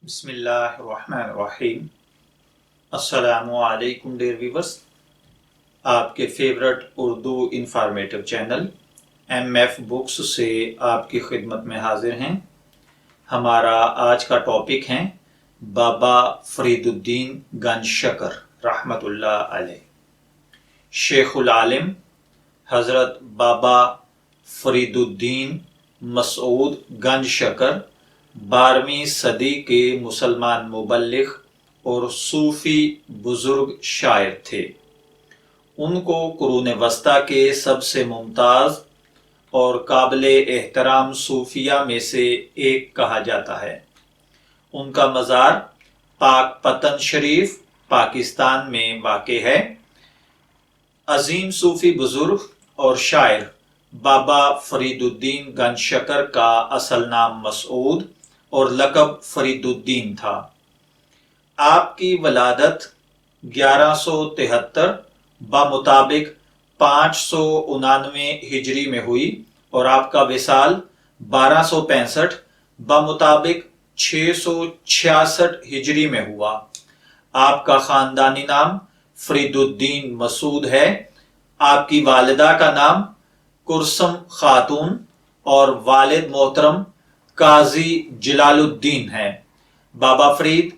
बिस्मिल्लाहिर्रहमानिर्रहीम। अस्सलामु अलैकुम डियर व्यूवर्स, आपके favourite Urdu informative channel MF books से आपकी खिदमत में हाजिर हैं। हमारा आज का टॉपिक है बाबा फरीदुद्दीन गंजशकर रहमतुल्लाह अलैह। शेखुल आलिम हज़रत बाबा फरीदुद्दीन मसूद गंजशकर 12वीं सदी के मुसलमान मुबल्लिग और सूफ़ी बुज़ुर्ग शायर थे। उनको कुरून वस्ता के सबसे मुमताज़ और काबिल एहतराम सूफिया में से एक कहा जाता है। उनका मज़ार पाक पतन शरीफ पाकिस्तान में वाक़े है। अजीम सूफी बुजुर्ग और शायर बाबा फरीदुद्दीन गंजशकर का असल नाम मसूद और लक़ब फरीदुद्दीन था। आपकी वलादत 1173 बमुताबिक 599 हिजरी में हुई और आपका विसाल 1265 बमुताबिक 666 हिजरी में हुआ। आपका ख़ानदानी नाम फरीदुद्दीन मसूद है। आपकी वालिदा का नाम कुरसम खातून और वालिद मोहतरम काजी जलालुद्दीन है। बाबा फरीद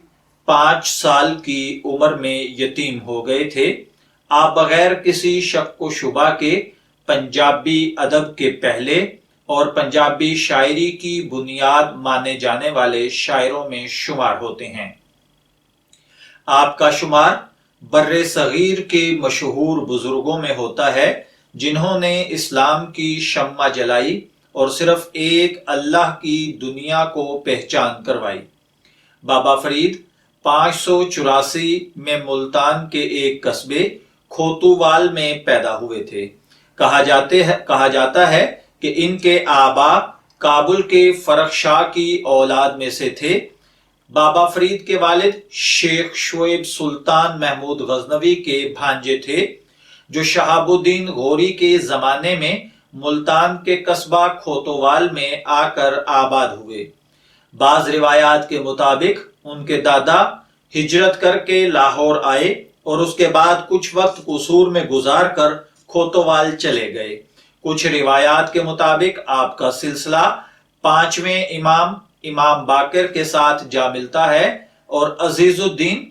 5 साल की उम्र में यतीम हो गए थे। आप बगैर किसी शक व शुबा के पंजाबी अदब के पहले और पंजाबी शायरी की बुनियाद माने जाने वाले शायरों में शुमार होते हैं। आपका शुमार बर्रे सगीर के मशहूर बुजुर्गों में होता है जिन्होंने इस्लाम की शम्मा जलाई और सिर्फ एक अल्लाह की दुनिया को पहचान करवाई। बाबा फरीद 584 में मुल्तान के एक कस्बे खोतुवाल में पैदा हुए थे। कहा जाता है कि इनके आबा काबुल के फरख शाह की औलाद में से थे। बाबा फरीद के वालिद शेख शोएब सुल्तान महमूद गजनवी के भांजे थे जो शहाबुद्दीन गौरी के जमाने में मुल्तान के कस्बा खोतोवाल में आकर आबाद हुए। बाज रिवायात के मुताबिक उनके दादा हिजरत करके लाहौर आए और उसके बाद कुछ वक्त कसूर में गुजार कर खोतोवाल चले गए। कुछ रिवायात के मुताबिक आपका सिलसिला 5वें इमाम बाकर के साथ जा मिलता है और अजीजुद्दीन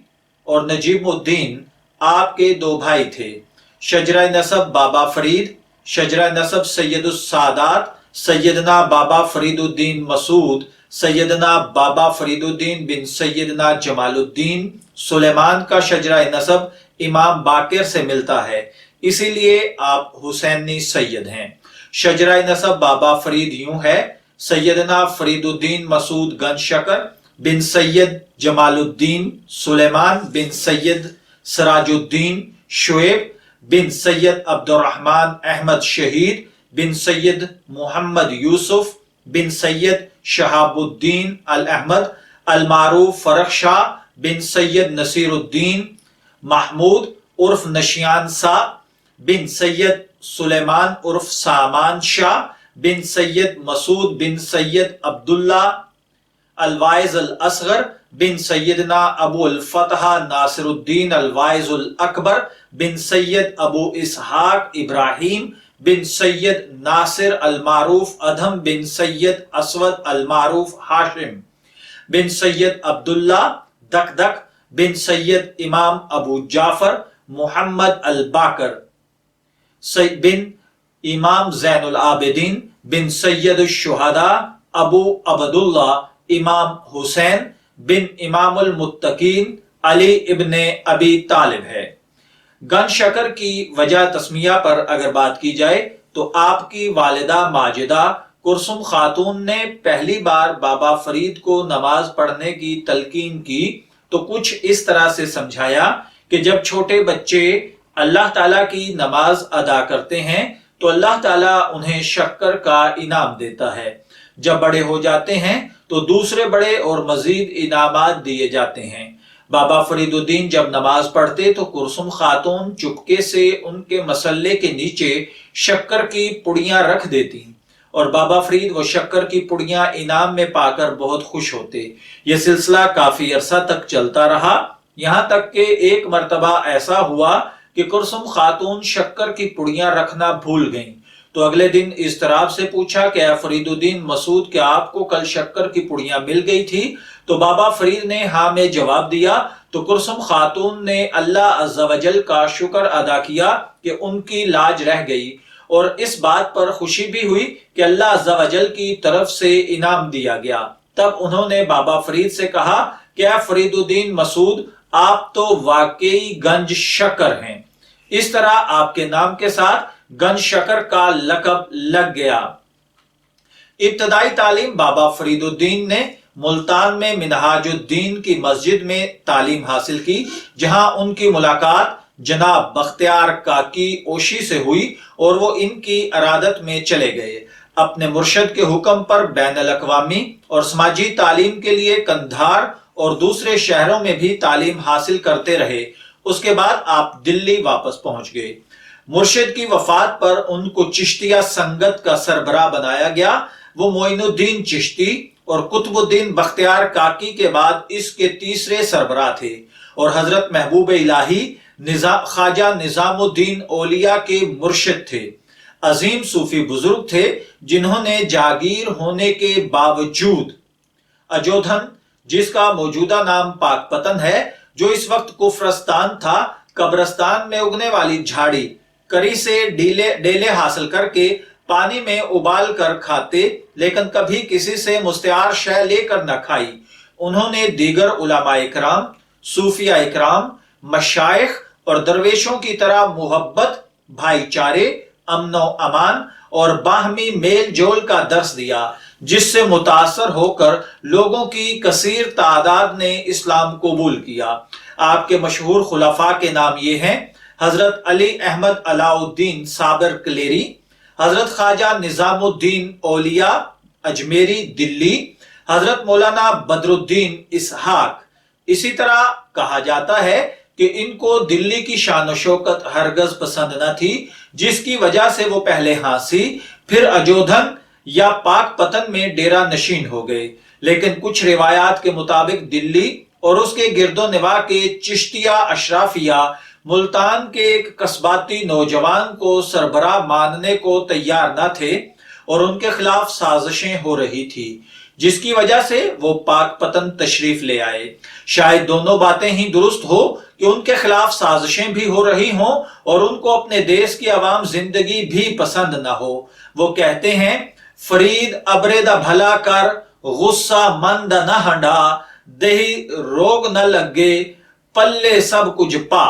और नजीमुद्दीन आपके 2 भाई थे। शजरा नसब बाबा फरीद, शजरा नसब सैयदुस सादात, सैयदना बाबा फरीदुद्दीन मसूद, सैयदना बाबा फरीदुद्दीन बिन सैयदना जमालुद्दीन सुलेमान का शजरा नसब इमाम बाकर से मिलता है, इसीलिए आप हुसैनी सैयद हैं। शजरा नसब बाबा फरीद यूं है: सैयदना फरीदुद्दीन मसूद गंजशकर बिन सैयद जमालुद्दीन सुलेमान बिन सैयद सराजुद्दीन शुएब बिन सैयद अब्दुर्रहमान अहमद शहीद बिन सैयद मोहम्मद यूसुफ बिन सैयद शहाबुद्दीन अल अहमद अल मारूफ फरख शाह बिन सैयद नसीरुद्दीन महमूद उर्फ नशियान शाह बिन सैयद सुलेमान उर्फ सामान शाह बिन सैयद मसूद बिन सैयद अब्दुल्ला अल वाइज अल असगर बिन सैयदना अबू अल फतह नासिरुद्दीन अल वाइज अल अकबर बिन सैयद अबू इसहाक इब्राहिम बिन सैयद नासिर अल मारूफ अधम बिन सैयद असवद अल मारूफ हाशिम बिन सैयद अब्दुल्ला दकदक बिन सैयद इमाम अबू जाफर मोहम्मद अल बाकर बिन इमाम ज़ैनुल आबिदीन बिन सैयद शुहदा अबू अब्दुल्ला इमाम हुसैन बिन इमामुल मुत्तकीन अली इब्ने अबी तालिब है। गंजशकर की वजह तस्मिया पर अगर बात की जाए तो आपकी वालिदा माजिदा कुरसुम खातून ने पहली बार बाबा फरीद को नमाज पढ़ने की तलकीन की तो कुछ इस तरह से समझाया कि जब छोटे बच्चे अल्लाह ताला की नमाज अदा करते हैं तो अल्लाह ताला उन्हें शक्कर का इनाम देता है। जब बड़े हो जाते हैं तो दूसरे बड़े और मजीद इनामात दिए जाते हैं। बाबा फरीदुद्दीन जब नमाज पढ़ते तो कुरसुम खातून चुपके से उनके मसल्ले के नीचे शक्कर की पुड़ियां रख देती اور بابا فرید وہ شکر کی پڑیاں انعام میں پا کر بہت خوش ہوتے۔ یہ سلسلہ کافی عرصہ تک چلتا رہا، یہاں تک کہ ایک مرتبہ ایسا ہوا کہ کلثوم خاتون شکر کی پڑیاں رکھنا بھول گئیں، تو اگلے دن اضطراب سے پوچھا کہ اے فرید الدین مسعود، کیا آپ کو کل شکر کی پڑیاں مل گئی تھی؟ تو بابا فرید نے ہاں میں جواب دیا۔ تو کلثوم خاتون نے اللہ عز و جل کا شکر ادا کیا کہ ان کی لاج رہ گئی، اور اس بات پر خوشی بھی ہوئی کہ اللہ عز و جل کی طرف سے انعام دیا گیا۔ تب انہوں نے بابا فرید سے کہا کہ اے فرید الدین مسعود، آپ تو واقعی گنج شکر ہیں۔ اس طرح آپ کے نام کے ساتھ گنج شکر کا لقب لگ گیا۔ ابتدائی تعلیم بابا فرید الدین نے ملتان میں منہاج الدین کی مسجد میں تعلیم حاصل کی، جہاں ان کی ملاقات جناب بختیار کاکی اوشی سے ہوئی اور وہ ان کی ارادت میں چلے گئے۔ اپنے مرشد کے حکم پر بین الاقوامی اور سماجی تعلیم کے لیے قندھار اور دوسرے شہروں میں بھی تعلیم حاصل کرتے رہے۔ اس کے بعد آپ دلی واپس پہنچ گئے۔ مرشد کی وفات پر ان کو چشتیہ سنگت کا سربراہ بنایا گیا۔ وہ معین الدین چشتی اور قطب الدین بختیار کاکی کے بعد اس کے تیسرے سربراہ تھے، اور حضرت محبوب الہی خواجہ نظام الدین اولیاء کے مرشد تھے۔ عظیم صوفی بزرگ تھے جنہوں نے جاگیر ہونے کے باوجود اجودھن، جس کا موجودہ نام پاک پتن ہے، جو اس وقت کفرستان تھا، قبرستان میں اگنے والی جھاڑی کری سے ڈیلے حاصل کر کے پانی میں ابال کر کھاتے، لیکن کبھی کسی سے مستعار شے لے کر نہ کھائی۔ انہوں نے دیگر علماء اکرام، صوفیہ اکرام، مشائخ اور درویشوں کی طرح محبت، بھائی چارے، امن و امان اور باہمی میل جول کا درس دیا، جس سے متاثر ہو کر لوگوں کی کثیر تعداد نے اسلام قبول کیا۔ آپ کے مشہور خلفاء کے نام یہ ہیں: حضرت علی احمد علاء الدین صابر کلیری، حضرت خواجہ نظام الدین اولیاء اجمیری دلی، حضرت مولانا بدر الدین اسحاق۔ اسی طرح کہا جاتا ہے کہ ان کو دلی کی شان و شوکت ہرگز پسند نہ تھی، جس کی وجہ سے وہ پہلے ہانسی پھر اجودھن یا پاک پتن میں ڈیرہ نشین ہو گئے۔ لیکن کچھ روایات کے مطابق دلی اور اس کے گرد و نواح کے چشتیہ اشرافیہ ملتان کے ایک قصباتی نوجوان کو سربراہ ماننے کو تیار نہ تھے، اور ان کے خلاف سازشیں ہو رہی تھی، جس کی وجہ سے وہ پاک پتن تشریف لے آئے۔ شاید دونوں باتیں ہی درست ہو کہ ان کے خلاف سازشیں بھی ہو رہی ہوں اور ان کو اپنے دیس کی عوام زندگی بھی پسند نہ ہو۔ وہ کہتے ہیں: فرید ابرے دا بھلا کر، غصہ مند نہ ہنڈا، دہی روگ نہ لگے، پلے سب کچھ پا۔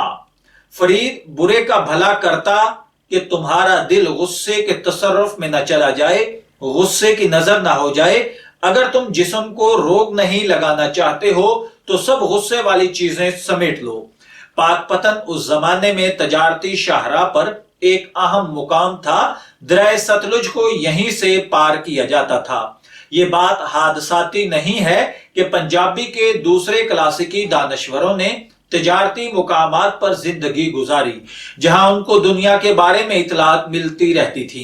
فرید برے کا بھلا کرتا کہ تمہارا دل غصے کے تصرف میں نہ چلا جائے، غصے کی نظر نہ ہو جائے۔ اگر تم جسم کو روگ نہیں لگانا چاہتے ہو تو سب غصے والی چیزیں سمیٹ لو۔ پاک پتن اس زمانے میں تجارتی شاہراہ پر ایک اہم مقام تھا۔ دریائے ستلج کو یہیں سے پار کیا جاتا تھا۔ یہ بات حادثاتی نہیں ہے کہ پنجابی کے دوسرے کلاسیکی دانشوروں نے تجارتی مقامات پر زندگی گزاری، جہاں ان کو دنیا کے بارے میں اطلاعات ملتی رہتی تھی۔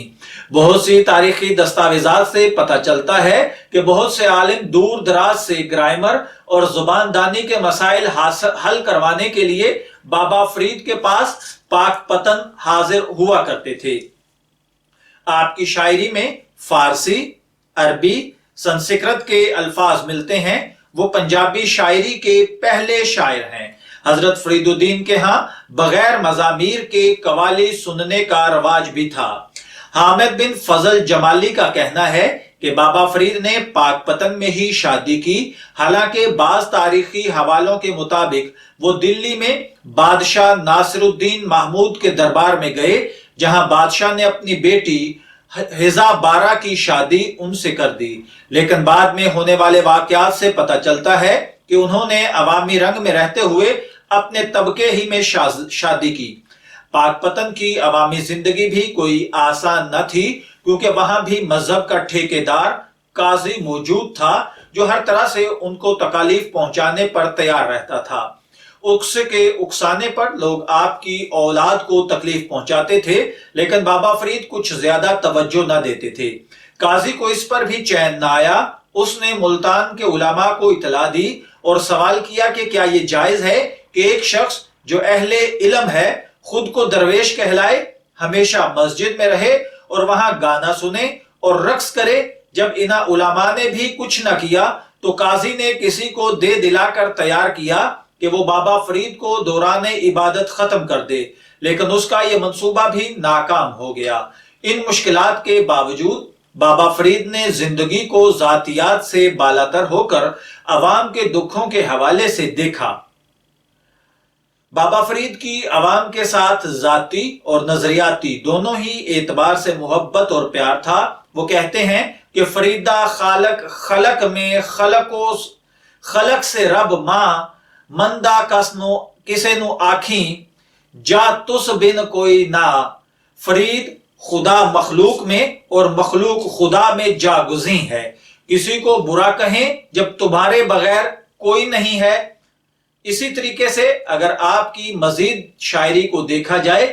بہت سی تاریخی دستاویزات سے پتہ چلتا ہے کہ بہت سے عالم دور دراز سے گرامر اور زبان دانی کے مسائل حل کروانے کے لیے بابا فرید کے پاس پاک پتن حاضر ہوا کرتے تھے۔ آپ کی شاعری میں فارسی، عربی، سنسکرت کے الفاظ ملتے ہیں۔ وہ پنجابی شاعری کے پہلے شاعر ہیں۔ حضرت فرید الدین کے ہاں بغیر مزامیر کے قوالی سننے کا رواج بھی تھا۔ حامد بن فضل جمالی کا کہنا ہے کہ بابا فرید نے پاک پتن میں ہی شادی کی، حالانکہ بعض تاریخی حوالوں کے مطابق وہ دلی میں بادشاہ ناصر الدین محمود کے دربار میں گئے، جہاں بادشاہ نے اپنی بیٹی حضا بارہ کی شادی ان سے کر دی۔ لیکن بعد میں ہونے والے واقعات سے پتہ چلتا ہے کہ انہوں نے عوامی رنگ میں رہتے ہوئے اپنے طبقے ہی میں شادی کی۔ پاک پتن کی عوامی زندگی بھی کوئی آسان نہ تھی، کیونکہ وہاں بھی مذہب کا ٹھیکیدار قاضی موجود تھا، جو ہر طرح سے ان کو تکالیف پہنچانے پر تیار رہتا تھا۔ اکسے کے اکسانے پر لوگ آپ کی اولاد کو تکلیف پہنچاتے تھے، لیکن بابا فرید کچھ زیادہ توجہ نہ دیتے تھے۔ काजी को इस पर भी चैन न आया। उसने मुल्तान के उलमा को इतला दी और सवाल किया कि क्या ये जायज है कि एक शख्स जो अहले इल्म है खुद को दरवेश कहलाए, हमेशा मस्जिद में रहे और वहां गाना सुने और रक्स करे। जब इना उलमा ने भी कुछ न किया तो काजी ने किसी को दे दिलाकर तैयार किया कि वो बाबा फरीद को दौरान इबादत खत्म कर दे, लेकिन उसका ये मंसूबा भी नाकाम हो गया। इन मुश्किलात के बावजूद बाबा फरीद ने जिंदगी को जातियात से बालातर होकर अवाम के दुखों के हवाले से देखा। बाबा फरीद की अवाम के साथ जाती और नजरियाती दोनों ही एतबार से मोहब्बत और प्यार था। वो कहते हैं कि फरीदा खालक खलक में खलको खलक से रब मां मंदा कसनो किसे नु आखी जा तुस बिन कोई ना। फरीद खुदा मखलूक में और मखलूक खुदा में जागुज़ी है। किसी को बुरा कहें जब तुम्हारे बगैर कोई नहीं है। इसी तरीके से अगर आपकी मजीद शायरी को देखा जाए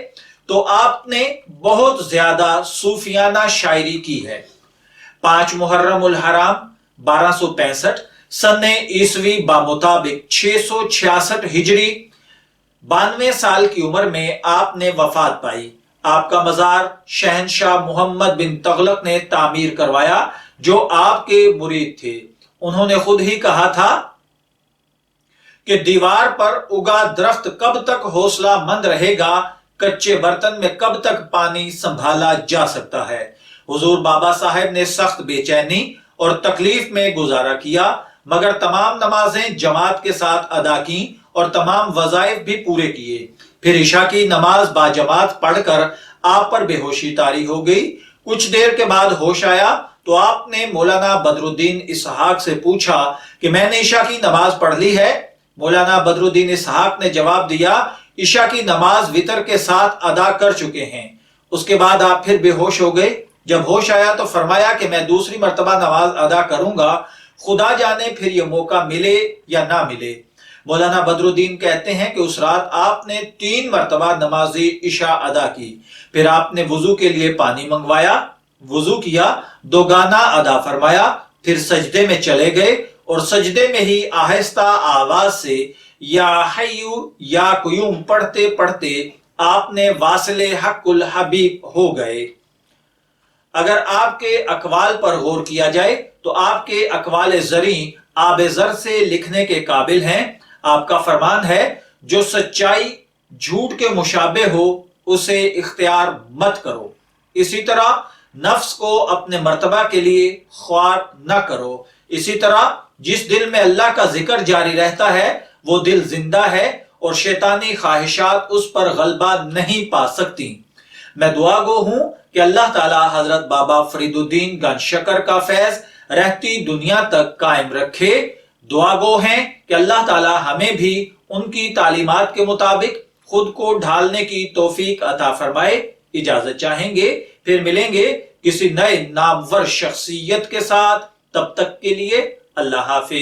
तो आपने बहुत ज्यादा सूफियाना शायरी की है। 5 मुहर्रम उल हराम 1265 सने ईसवी बामुताबिक 666 हिजरी 92 साल की उम्र में आपने वफात पाई। आपका मजार शहनशाह मोहम्मद बिन तगलक ने तामीर करवाया जो आपके मुरीद थे। उन्होंने खुद ही कहा था कि दीवार पर उगा दरख्त कब तक हौसला मंद रहेगा, कच्चे बर्तन में कब तक पानी संभाला जा सकता है। हुजूर बाबा साहब ने सख्त बेचैनी और तकलीफ में गुजारा किया, मगर तमाम नमाजें जमात के साथ अदा की और तमाम वज़ाइफ भी पूरे किए। फिर इशा की नमाज बाजमात पढ़कर आप पर बेहोशी तारी हो गई। कुछ देर के बाद होश आया तो आपने मौलाना बदरुद्दीन इसहाक से पूछा कि मैंने इशा की नमाज पढ़ ली है। मौलाना बदरुद्दीन इसहाक ने जवाब दिया, इशा की नमाज वितर के साथ अदा कर चुके हैं। उसके बाद आप फिर बेहोश हो गए। जब होश आया तो फरमाया कि मैं दूसरी मर्तबा नमाज अदा करूंगा, खुदा जाने फिर यह मौका मिले या ना मिले। मौलाना बदरुद्दीन कहते हैं कि उस रात आपने 3 मर्तबा नमाजी इशा अदा की। फिर आपने वुजू के लिए पानी मंगवाया, वुजू किया, 2 गाना अदा फरमाया, फिर सजदे में चले गए और सजदे में ही आहिस्ता आवाज से या हय्यू या कुयूम पढ़ते पढ़ते आपने वासिले हक्कुल हबीब हो गए। अगर आपके अकवाल पर गौर किया जाए तो आपके अकवाल ज़री आब ज़र से लिखने के काबिल हैं। आपका फरमान है, जो सच्चाई झूठ के मुशाबे हो उसे इख्तियार मत करो। इसी तरह नफ्स को अपने मर्तबा के लिए ख्वार न करो। इसी तरह जिस दिल में अल्लाह का जिक्र जारी रहता है वो दिल जिंदा है और शैतानी ख्वाहिशात उस पर गलबा नहीं पा सकती। मैं दुआ गो हूं कि अल्लाह ताला हजरत बाबा फरीदुद्दीन गंजशकर का फैज रहती दुनिया तक कायम रखे। दुआ गो हैं कि अल्लाह ताला हमें भी उनकी तालीमात के मुताबिक खुद को ढालने की तौफीक अता फरमाए। इजाजत चाहेंगे, फिर मिलेंगे किसी नए नामवर शख्सियत के साथ। तब तक के लिए अल्लाह हाफिज।